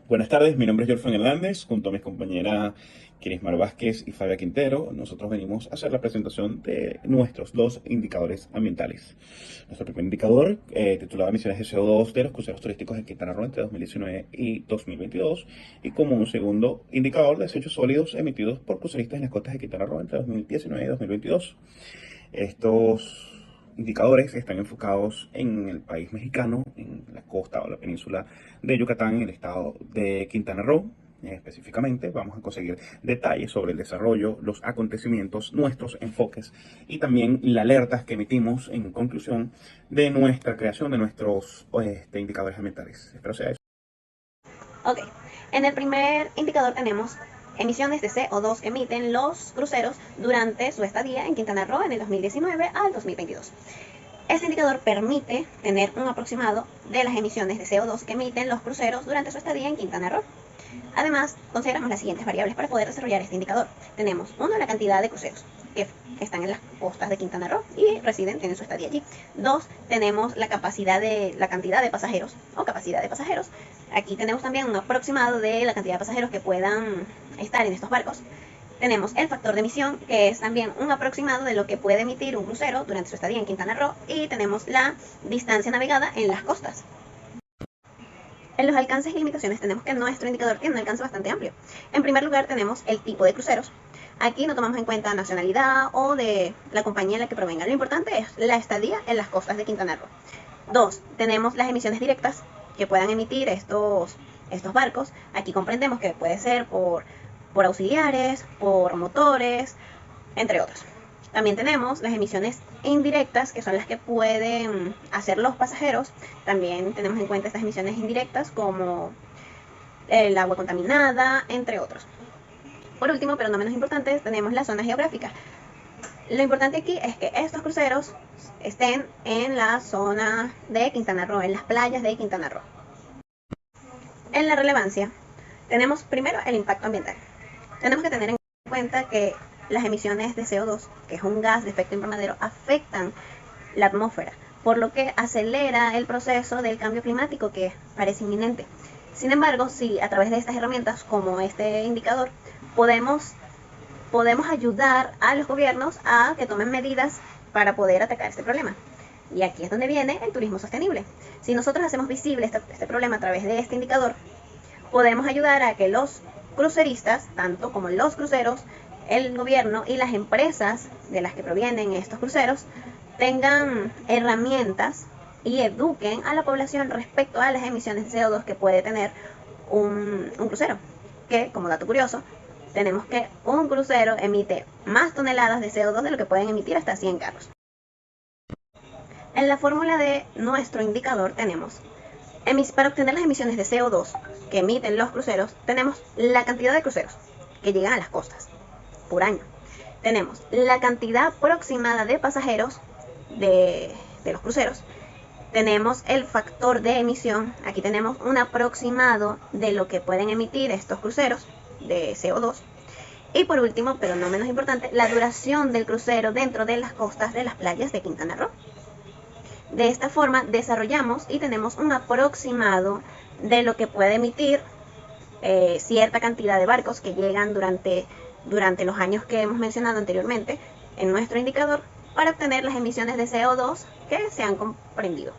Buenas tardes, mi nombre es Jorfran Hernández, junto a mis compañeras Kirismar Vázquez y Fabia Quintero. Nosotros venimos a hacer la presentación de nuestros dos indicadores ambientales. Nuestro primer indicador, titulado Emisiones de CO2 de los cruceros turísticos en Quintana Roo entre 2019 y 2022, y como un segundo indicador, desechos sólidos emitidos por cruceristas en las costas de Quintana Roo entre 2019 y 2022. Estos indicadores están enfocados en el país mexicano, en la costa o la península de Yucatán, en el estado de Quintana Roo. Específicamente, vamos a conseguir detalles sobre el desarrollo, los acontecimientos, nuestros enfoques y también las alertas que emitimos en conclusión de nuestra creación de nuestros indicadores ambientales. Espero sea eso. Ok, en el primer indicador tenemos emisiones de CO2 que emiten los cruceros durante su estadía en Quintana Roo en el 2019 al 2022. Este indicador permite tener un aproximado de las emisiones de CO2 que emiten los cruceros durante su estadía en Quintana Roo. Además, consideramos las siguientes variables para poder desarrollar este indicador. Tenemos, uno, la cantidad de cruceros que están en las costas de Quintana Roo y residen, tienen su estadía allí. Dos, tenemos la cantidad de pasajeros o capacidad de pasajeros. Aquí tenemos también un aproximado de la cantidad de pasajeros que puedan estar en estos barcos. Tenemos el factor de emisión, que es también un aproximado de lo que puede emitir un crucero durante su estadía en Quintana Roo. Y tenemos la distancia navegada en las costas. En los alcances y limitaciones tenemos que nuestro indicador tiene un alcance bastante amplio. En primer lugar tenemos el tipo de cruceros. Aquí no tomamos en cuenta nacionalidad o de la compañía en la que provenga. Lo importante es la estadía en las costas de Quintana Roo. Dos, tenemos las emisiones directas que puedan emitir estos barcos. Aquí comprendemos que puede ser por auxiliares, por motores, entre otros. También tenemos las emisiones indirectas, que son las que pueden hacer los pasajeros. También tenemos en cuenta estas emisiones indirectas como el agua contaminada, entre otros. Por último, pero no menos importante, tenemos la zona geográfica. Lo importante aquí es que estos cruceros estén en la zona de Quintana Roo, en las playas de Quintana Roo. En la relevancia, tenemos primero el impacto ambiental. Tenemos que tener en cuenta que las emisiones de CO2, que es un gas de efecto invernadero, afectan la atmósfera, por lo que acelera el proceso del cambio climático que parece inminente. Sin embargo, si a través de estas herramientas, como este indicador, podemos ayudar a los gobiernos a que tomen medidas para poder atacar este problema. Y aquí es donde viene el turismo sostenible. Si nosotros hacemos visible este problema a través de este indicador, podemos ayudar a que los cruceristas, tanto como los cruceros, el gobierno y las empresas de las que provienen estos cruceros, tengan herramientas y eduquen a la población respecto a las emisiones de CO2 que puede tener un crucero. Que, como dato curioso, tenemos que un crucero emite más toneladas de CO2 de lo que pueden emitir hasta 100 carros. En la fórmula de nuestro indicador tenemos, para obtener las emisiones de CO2 que emiten los cruceros, tenemos la cantidad de cruceros que llegan a las costas por año. Tenemos la cantidad aproximada de pasajeros de los cruceros. Tenemos el factor de emisión. Aquí tenemos un aproximado de lo que pueden emitir estos cruceros de CO2. Y por último, pero no menos importante, la duración del crucero dentro de las costas de las playas de Quintana Roo. De esta forma desarrollamos y tenemos un aproximado de lo que puede emitir cierta cantidad de barcos que llegan durante los años que hemos mencionado anteriormente en nuestro indicador para obtener las emisiones de CO2 que se han comprendido.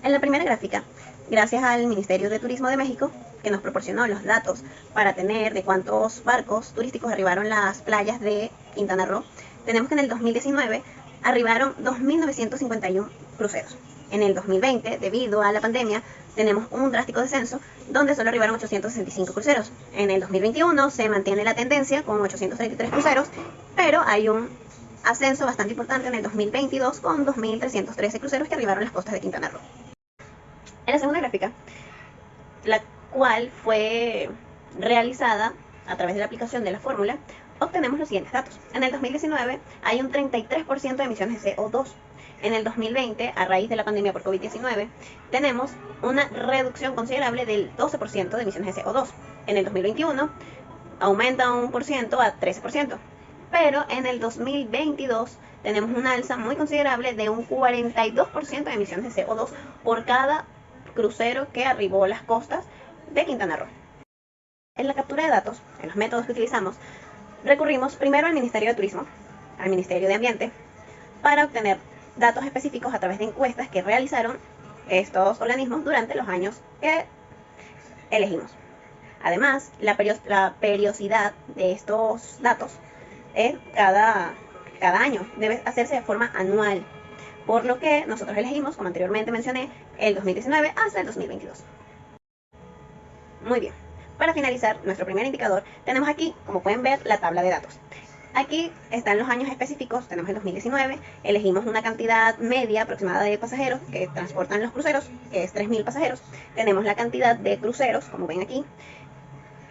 En la primera gráfica, gracias al Ministerio de Turismo de México, que nos proporcionó los datos para tener de cuántos barcos turísticos arribaron a las playas de Quintana Roo, tenemos que en el 2019 arribaron 2.951 cruceros. En el 2020, debido a la pandemia, tenemos un drástico descenso donde solo arribaron 865 cruceros. En el 2021 se mantiene la tendencia con 833 cruceros, pero hay un ascenso bastante importante en el 2022 con 2.313 cruceros que arribaron a las costas de Quintana Roo. En la segunda gráfica, la cual fue realizada a través de la aplicación de la fórmula, obtenemos los siguientes datos. En el 2019 hay un 33% de emisiones de CO2. En el 2020, a raíz de la pandemia por COVID-19, tenemos una reducción considerable del 12% de emisiones de CO2. En el 2021 aumenta un por ciento a 13%. Pero en el 2022 tenemos una alza muy considerable de un 42% de emisiones de CO2 por cada crucero que arribó las costas de Quintana Roo. En la captura de datos, en los métodos que utilizamos, recurrimos primero al Ministerio de Turismo, al Ministerio de Ambiente, para obtener datos específicos a través de encuestas que realizaron estos organismos durante los años que elegimos. Además, la periodicidad de estos datos es cada año, debe hacerse de forma anual, por lo que nosotros elegimos, como anteriormente mencioné, el 2019 hasta el 2022. Muy bien, para finalizar nuestro primer indicador, tenemos aquí, como pueden ver, la tabla de datos. Aquí están los años específicos, tenemos el 2019, elegimos una cantidad media aproximada de pasajeros que transportan los cruceros, que es 3.000 pasajeros. Tenemos la cantidad de cruceros, como ven aquí.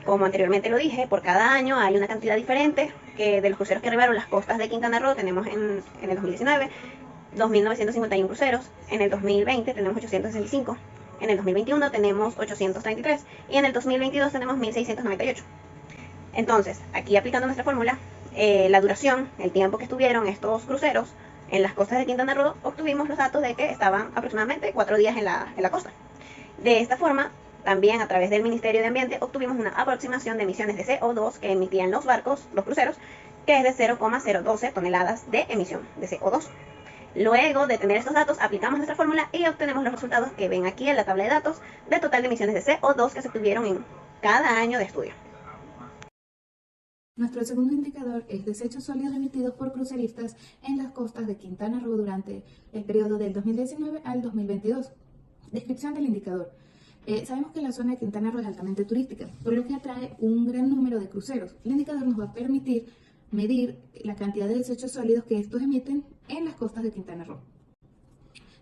Como anteriormente lo dije, por cada año hay una cantidad diferente que de los cruceros que arribaron las costas de Quintana Roo. Tenemos en el 2019 2.951 cruceros, en el 2020 tenemos 865, en el 2021 tenemos 833 y en el 2022 tenemos 1.698. Entonces, aquí aplicando nuestra fórmula, la duración, el tiempo que estuvieron estos cruceros en las costas de Quintana Roo, obtuvimos los datos de que estaban aproximadamente 4 días en la costa. De esta forma, también a través del Ministerio de Ambiente obtuvimos una aproximación de emisiones de CO2 que emitían los barcos, los cruceros, que es de 0,012 toneladas de emisión de CO2. Luego de tener estos datos, aplicamos nuestra fórmula y obtenemos los resultados que ven aquí en la tabla de datos del total de emisiones de CO2 que se obtuvieron en cada año de estudio. Nuestro segundo indicador es desechos sólidos emitidos por cruceristas en las costas de Quintana Roo durante el periodo del 2019 al 2022. Descripción del indicador. Sabemos que la zona de Quintana Roo es altamente turística, por lo que atrae un gran número de cruceros. El indicador nos va a permitir medir la cantidad de desechos sólidos que estos emiten en las costas de Quintana Roo.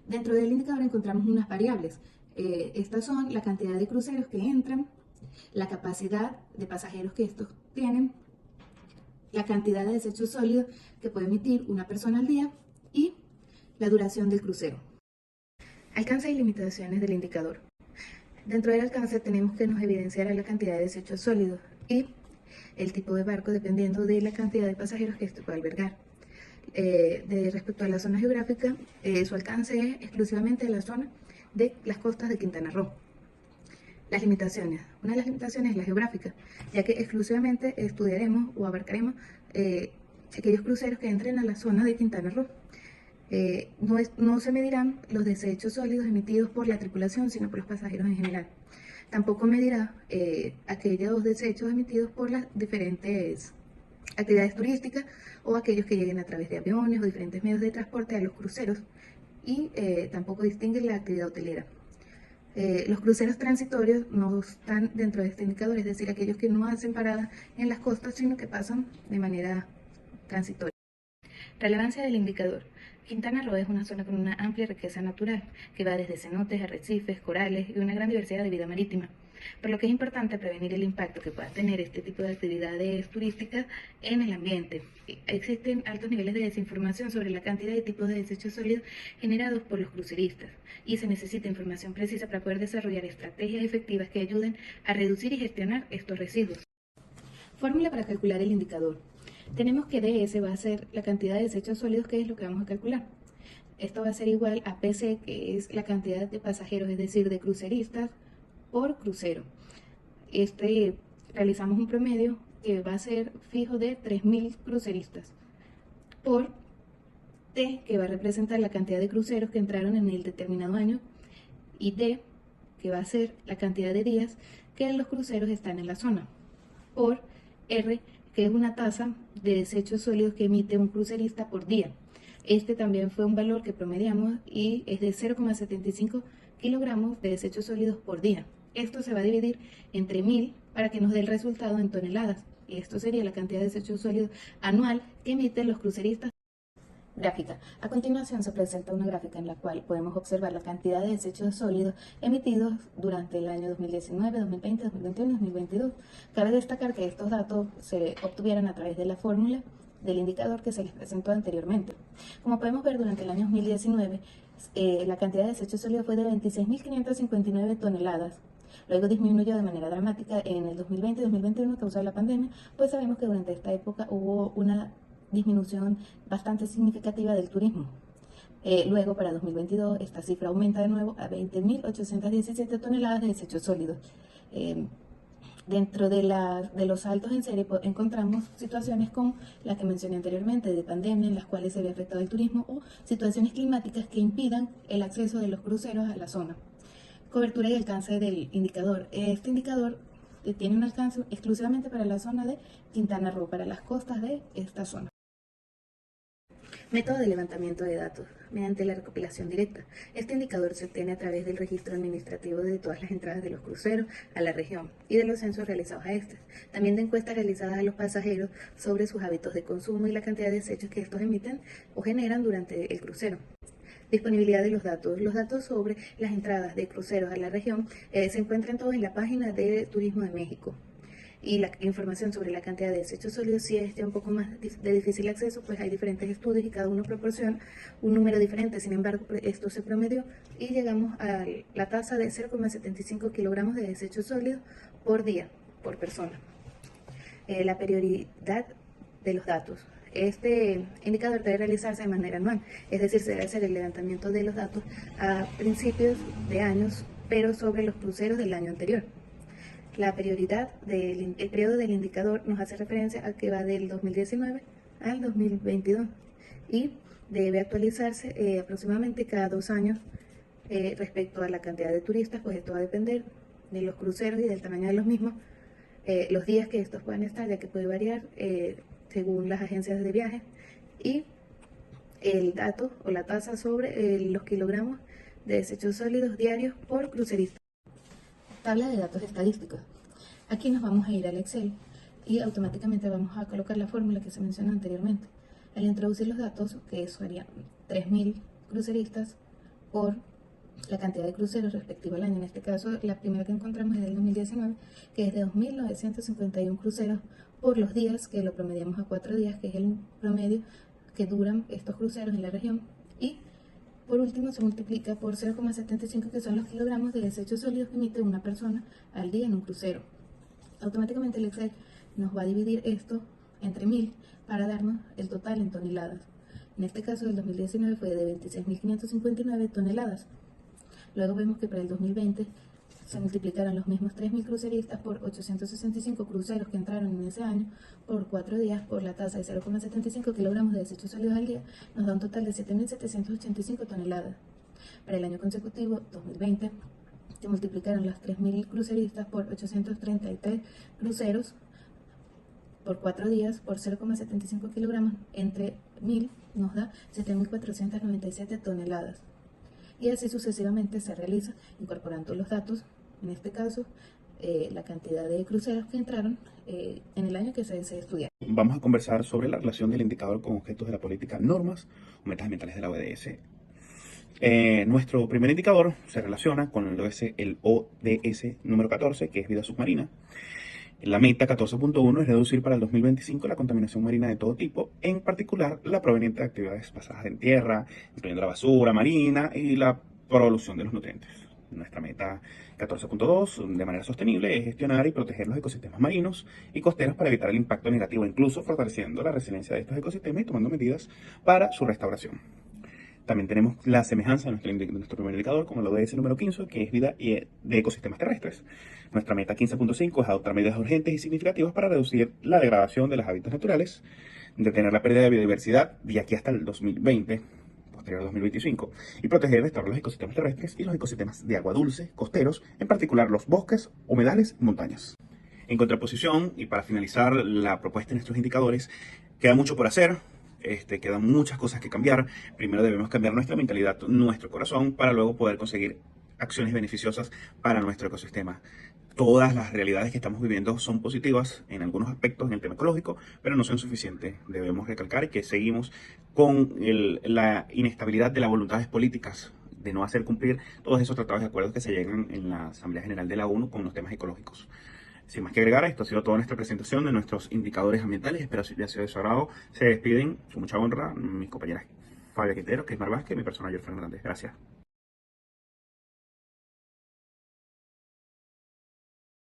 Dentro del indicador encontramos unas variables. Estas son la cantidad de cruceros que entran, la capacidad de pasajeros que estos tienen, la cantidad de desechos sólidos que puede emitir una persona al día y la duración del crucero. Alcance y limitaciones del indicador. Dentro del alcance tenemos que nos evidenciará la cantidad de desechos sólidos y el tipo de barco dependiendo de la cantidad de pasajeros que esto puede albergar. Respecto a la zona geográfica, su alcance es exclusivamente la zona de las costas de Quintana Roo. Las limitaciones. Una de las limitaciones es la geográfica, ya que exclusivamente estudiaremos o abarcaremos aquellos cruceros que entren a la zona de Quintana Roo. No se medirán los desechos sólidos emitidos por la tripulación, sino por los pasajeros en general. Tampoco medirá aquellos desechos emitidos por las diferentes actividades turísticas o aquellos que lleguen a través de aviones o diferentes medios de transporte a los cruceros, y tampoco distingue la actividad hotelera. Los cruceros transitorios no están dentro de este indicador, es decir, aquellos que no hacen parada en las costas, sino que pasan de manera transitoria. Relevancia del indicador. Quintana Roo es una zona con una amplia riqueza natural, que va desde cenotes, arrecifes, corales y una gran diversidad de vida marítima, por lo que es importante prevenir el impacto que pueda tener este tipo de actividades turísticas en el ambiente. Existen altos niveles de desinformación sobre la cantidad y tipos de desechos sólidos generados por los cruceristas, y se necesita información precisa para poder desarrollar estrategias efectivas que ayuden a reducir y gestionar estos residuos. Fórmula para calcular el indicador. Tenemos que DS va a ser la cantidad de desechos sólidos, que es lo que vamos a calcular. Esto va a ser igual a PC, que es la cantidad de pasajeros, es decir, de cruceristas por crucero. Realizamos un promedio que va a ser fijo de 3.000 cruceristas por T, que va a representar la cantidad de cruceros que entraron en el determinado año, y D, que va a ser la cantidad de días que los cruceros están en la zona, por R, que es una tasa de desechos sólidos que emite un crucerista por día. Este también fue un valor que promediamos y es de 0,75 kilogramos de desechos sólidos por día. Esto se va a dividir entre 1.000 para que nos dé el resultado en toneladas. Y esto sería la cantidad de desechos sólidos anual que emiten los cruceristas. Gráfica. A continuación se presenta una gráfica en la cual podemos observar la cantidad de desechos sólidos emitidos durante el año 2019, 2020, 2021 y 2022. Cabe destacar que estos datos se obtuvieron a través de la fórmula del indicador que se les presentó anteriormente. Como podemos ver, durante el año 2019 la cantidad de desechos sólidos fue de 26.559 toneladas. Luego disminuyó de manera dramática en el 2020 y 2021 a causa de la pandemia, pues sabemos que durante esta época hubo una disminución bastante significativa del turismo. Luego, para 2022, esta cifra aumenta de nuevo a 20.817 toneladas de desechos sólidos. Dentro de los saltos en serie encontramos situaciones como la que mencioné anteriormente de pandemia en las cuales se ve afectado el turismo o situaciones climáticas que impidan el acceso de los cruceros a la zona. Cobertura y alcance del indicador. Este indicador tiene un alcance exclusivamente para la zona de Quintana Roo, para las costas de esta zona. Método de levantamiento de datos mediante la recopilación directa. Este indicador se obtiene a través del registro administrativo de todas las entradas de los cruceros a la región y de los censos realizados a estos. También de encuestas realizadas a los pasajeros sobre sus hábitos de consumo y la cantidad de desechos que estos emiten o generan durante el crucero. Disponibilidad de los datos. Los datos sobre las entradas de cruceros a la región se encuentran todos en la página de Turismo de México. Y la información sobre la cantidad de desechos sólidos, si es ya un poco más de difícil acceso, pues hay diferentes estudios y cada uno proporciona un número diferente. Sin embargo, esto se promedió y llegamos a la tasa de 0,75 kilogramos de desechos sólidos por día, por persona. La prioridad de los datos. Este indicador debe realizarse de manera anual, es decir, se debe hacer el levantamiento de los datos a principios de años, pero sobre los cruceros del año anterior. La prioridad el periodo del indicador nos hace referencia a que va del 2019 al 2022 y debe actualizarse aproximadamente cada 2 años respecto a la cantidad de turistas, pues esto va a depender de los cruceros y del tamaño de los mismos, los días que estos puedan estar, ya que puede variar según las agencias de viaje, y el dato o la tasa sobre los kilogramos de desechos sólidos diarios por crucerista. Tabla de datos estadísticos. Aquí nos vamos a ir al Excel y automáticamente vamos a colocar la fórmula que se mencionó anteriormente. Al introducir los datos, que serían 3.000 cruceristas por la cantidad de cruceros respectivo al año, en este caso la primera que encontramos es del 2019, que es de 2.951 cruceros por los días, que lo promediamos a 4 días, que es el promedio que duran estos cruceros en la región, y por último, se multiplica por 0,75, que son los kilogramos de desechos sólidos que emite una persona al día en un crucero. Automáticamente el Excel nos va a dividir esto entre 1000 para darnos el total en toneladas. En este caso, el 2019 fue de 26.559 toneladas. Luego vemos que para el 2020 se multiplicaron los mismos 3.000 cruceristas por 865 cruceros que entraron en ese año por 4 días por la tasa de 0,75 kilogramos de desechos sólidos al día, nos da un total de 7.785 toneladas. Para el año consecutivo, 2020, se multiplicaron los 3.000 cruceristas por 833 cruceros por 4 días por 0,75 kilogramos entre 1000 nos da 7.497 toneladas. Y así sucesivamente se realiza incorporando los datos, en este caso la cantidad de cruceros que entraron en el año que se estudia. Vamos a conversar sobre la relación del indicador con objetos de la política, normas o metas ambientales de la ODS. Nuestro primer indicador se relaciona con el ODS número 14, que es vida submarina. La meta 14.1 es reducir para el 2025 la contaminación marina de todo tipo, en particular la proveniente de actividades basadas en tierra, incluyendo la basura marina y la polución de los nutrientes. Nuestra meta 14.2, de manera sostenible, es gestionar y proteger los ecosistemas marinos y costeros para evitar el impacto negativo, incluso fortaleciendo la resiliencia de estos ecosistemas y tomando medidas para su restauración. También tenemos la semejanza de nuestro primer indicador con el ODS número 15, que es vida de ecosistemas terrestres. Nuestra meta 15.5 es adoptar medidas urgentes y significativas para reducir la degradación de los hábitats naturales, detener la pérdida de biodiversidad de aquí hasta el 2020, posterior al 2025, y proteger y restaurar los ecosistemas terrestres y los ecosistemas de agua dulce, costeros, en particular los bosques, humedales y montañas. En contraposición, y para finalizar la propuesta de nuestros indicadores, queda mucho por hacer. Quedan muchas cosas que cambiar. Primero debemos cambiar nuestra mentalidad, nuestro corazón, para luego poder conseguir acciones beneficiosas para nuestro ecosistema. Todas las realidades que estamos viviendo son positivas en algunos aspectos en el tema ecológico, pero no son suficientes. Debemos recalcar que seguimos con la inestabilidad de las voluntades políticas de no hacer cumplir todos esos tratados y acuerdos que se llegan en la Asamblea General de la ONU con los temas ecológicos. Sin más que agregar, esto ha sido toda nuestra presentación de nuestros indicadores ambientales. Espero que haya sido de su agrado. Se despiden, con mucha honra, mis compañeras Fabia Quintero, Crismar Vázquez y mi persona, Jorge Fernández. Gracias.